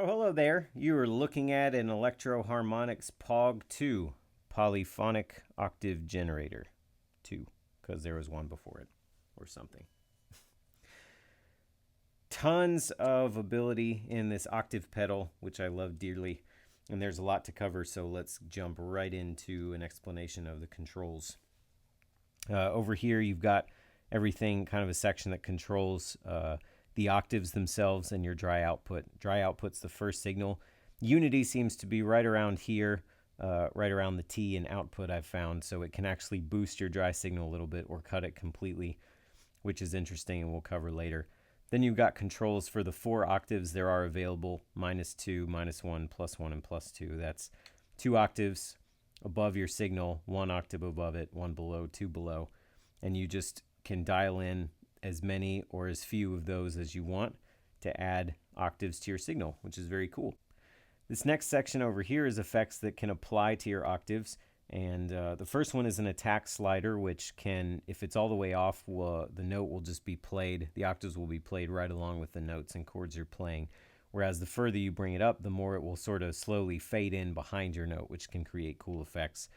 Oh, hello there. You are looking at an Electro-Harmonix POG2 polyphonic octave generator. 2, because there was one before it, or something. Tons of ability in this octave pedal, which I love dearly. And there's a lot to cover, so let's jump right into an explanation of the controls. Over here, you've got everything, kind of a section that controls the octaves themselves and your dry output. Dry output's the first signal. Unity seems to be right around here, right around the T in output I've found, so it can actually boost your dry signal a little bit or cut it completely, which is interesting and we'll cover later. Then you've got controls for the 4 octaves there are available, -2, -1, +1, and +2. That's 2 octaves above your signal, 1 octave above it, 1 below, 2 below, and you just can dial in as many or as few of those as you want to add octaves to your signal, which is very cool. This next section over here is effects that can apply to your octaves, and the first one is an attack slider, which can, if it's all the way off, the note will just be played, the octaves will be played right along with the notes and chords you're playing, whereas the further you bring it up, the more it will sort of slowly fade in behind your note, which can create cool effects.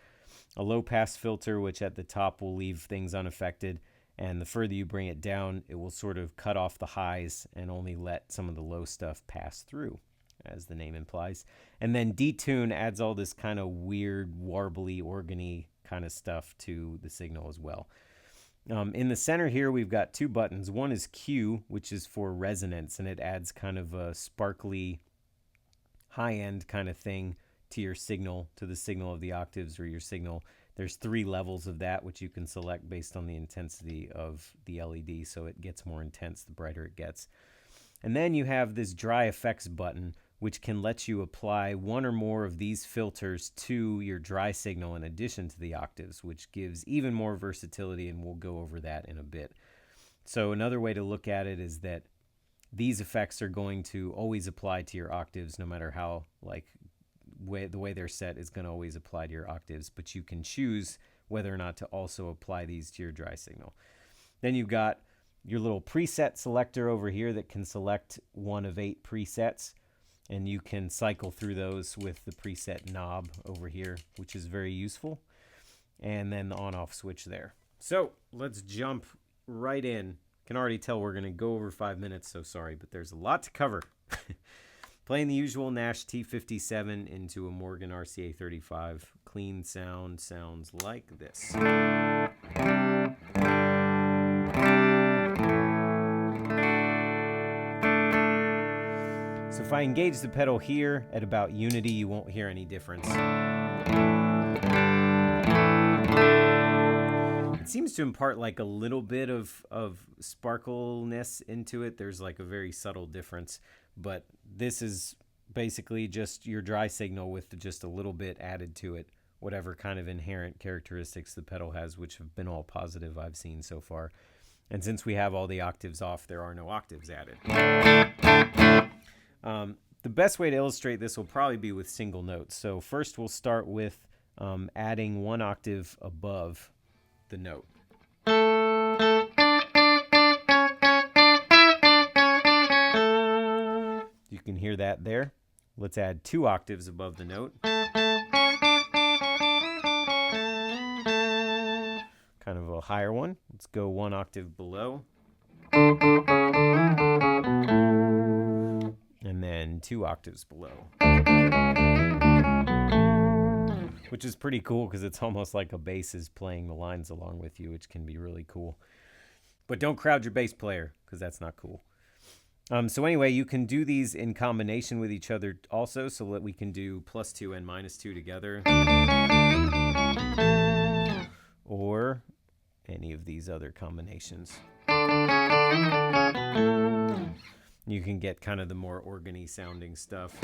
A low pass filter, which at the top will leave things unaffected, and the further you bring it down, it will sort of cut off the highs and only let some of the low stuff pass through, as the name implies. And then detune adds all this kind of weird, warbly, organy kind of stuff to the signal as well. In the center here, we've got 2 buttons. One is Q, which is for resonance, and it adds kind of a sparkly, high-end kind of thing to your signal, to the signal of the octaves or your signal. There's 3 levels of that, which you can select based on the intensity of the LED, so it gets more intense the brighter it gets. And then you have this dry effects button, which can let you apply 1 or more of these filters to your dry signal in addition to the octaves, which gives even more versatility, and we'll go over that in a bit. So another way to look at it is that these effects are going to always apply to your octaves, no matter how, the way they're set is going to always apply to your octaves, but you can choose whether or not to also apply these to your dry signal. Then you've got your little preset selector over here that can select 1 of 8 presets, and you can cycle through those with the preset knob over here, which is very useful, and then the on-off switch there. So let's jump right in. Can already tell we're going to go over 5 minutes, so sorry, but there's a lot to cover. Playing the usual Nash T-57 into a Morgan RCA35. Clean sound sounds like this. So if I engage the pedal here at about unity, you won't hear any difference. It seems to impart like a little bit of sparkleness into it. There's like a very subtle difference. But this is basically just your dry signal with just a little bit added to it, whatever kind of inherent characteristics the pedal has, which have been all positive I've seen so far. And since we have all the octaves off, there are no octaves added. The best way to illustrate this will probably be with single notes. So first we'll start with adding 1 octave above the note. You can hear that there. Let's add 2 octaves above the note. Kind of a higher one. Let's go 1 octave below. And then 2 octaves below. Which is pretty cool because it's almost like a bass is playing the lines along with you, which can be really cool. But don't crowd your bass player because that's not cool. So anyway, you can do these in combination with each other also, so that we can do +2 and -2 together. Or any of these other combinations. You can get kind of the more organy sounding stuff.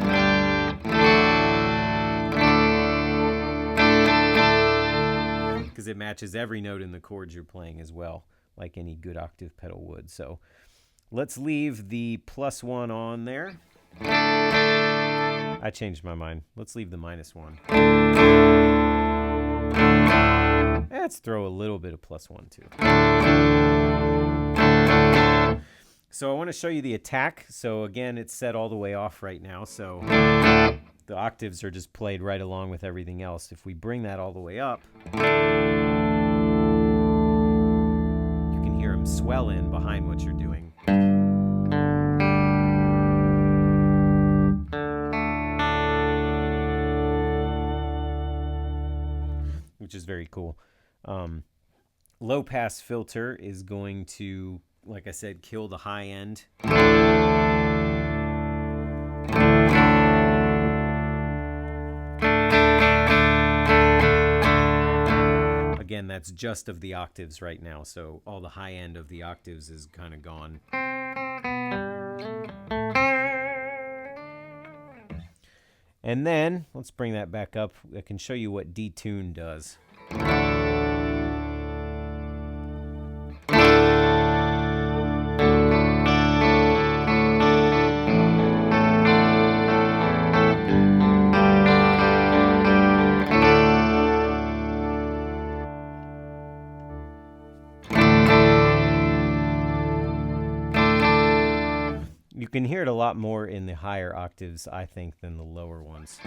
Because it matches every note in the chords you're playing as well, like any good octave pedal would. So let's leave the +1 on there. I changed my mind. Let's leave the -1. Let's throw a little bit of +1 too. So I want to show you the attack. So again, it's set all the way off right now. So the octaves are just played right along with everything else. If we bring that all the way up, you can hear them swell in behind what you're doing. Which is very cool. Low pass filter is going to, like I said, kill the high end. Again, that's just of the octaves right now, so all the high end of the octaves is kind of gone. And then, let's bring that back up. I can show you what detune does. You can hear it a lot more in the higher octaves, I think, than the lower ones.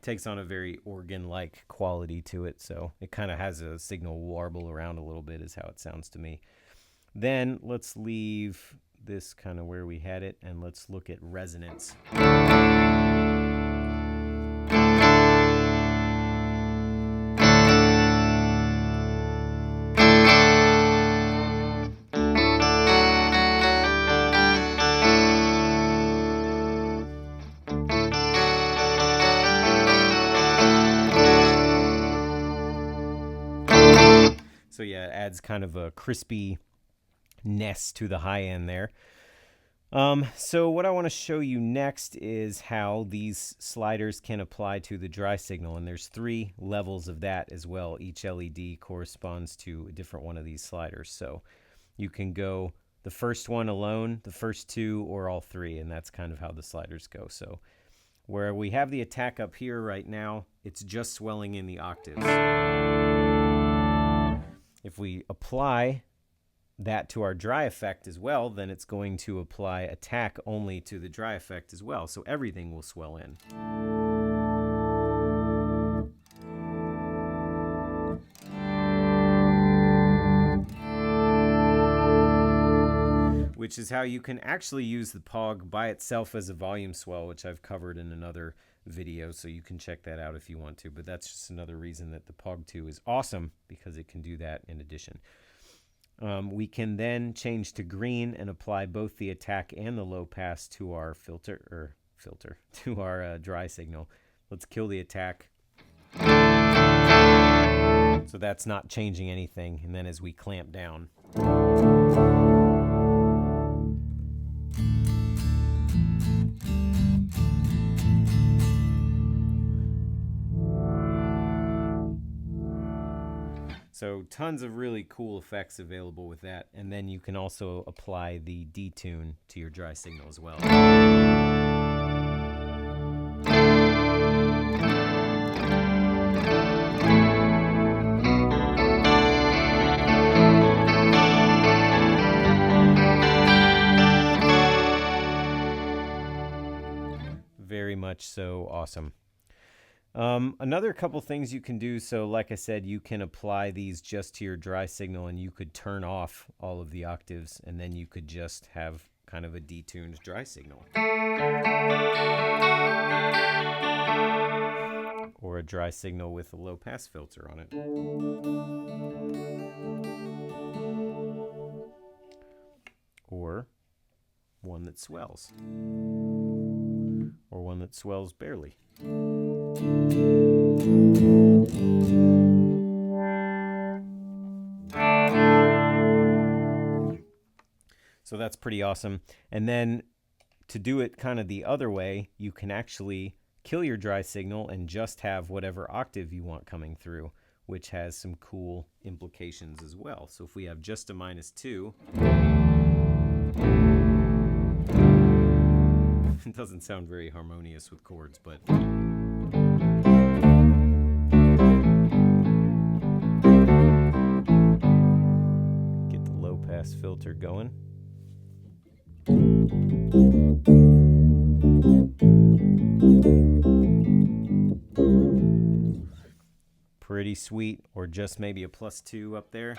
Takes on a very organ-like quality to it, so it kind of has a signal warble around a little bit is how it sounds to me. Then let's leave this kind of where we had it, and let's look at resonance. So yeah, it adds kind of a crispiness to the high end there. So what I want to show you next is how these sliders can apply to the dry signal. And there's 3 levels of that as well. Each LED corresponds to a different one of these sliders. So you can go the first one alone, the first 2, or all 3. And that's kind of how the sliders go. So where we have the attack up here right now, it's just swelling in the octaves. If we apply that to our dry effect as well, then it's going to apply attack only to the dry effect as well. So everything will swell in. Which is how you can actually use the POG by itself as a volume swell, which I've covered in another video, so you can check that out if you want to. But that's just another reason that the POG2 is awesome, because it can do that in addition. We can then change to green and apply both the attack and the low pass to our to our dry signal. Let's kill the attack. So that's not changing anything. And then as we clamp down, so tons of really cool effects available with that. And then you can also apply the detune to your dry signal as well. Very much so awesome. Another couple things you can do. So like I said, you can apply these just to your dry signal, and you could turn off all of the octaves, and then you could just have kind of a detuned dry signal. Or a dry signal with a low pass filter on it. Or one that swells. Or one that swells barely. So that's pretty awesome. And then to do it kind of the other way, you can actually kill your dry signal and just have whatever octave you want coming through, which has some cool implications as well. So if we have just a -2, it doesn't sound very harmonious with chords, but pass filter going. Pretty sweet, or just maybe a +2 up there.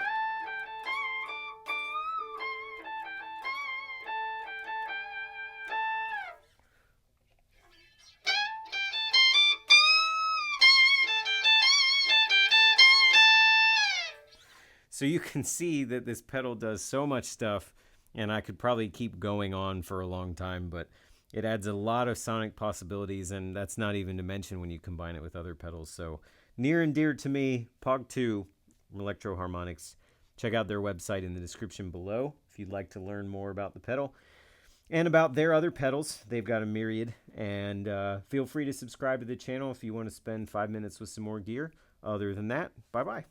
So you can see that this pedal does so much stuff, and I could probably keep going on for a long time, but it adds a lot of sonic possibilities, and that's not even to mention when you combine it with other pedals. So near and dear to me, POG2 from Electro-Harmonix. Check out their website in the description below if you'd like to learn more about the pedal and about their other pedals. They've got a myriad, and feel free to subscribe to the channel if you want to spend 5 minutes with some more gear. Other than that, bye-bye.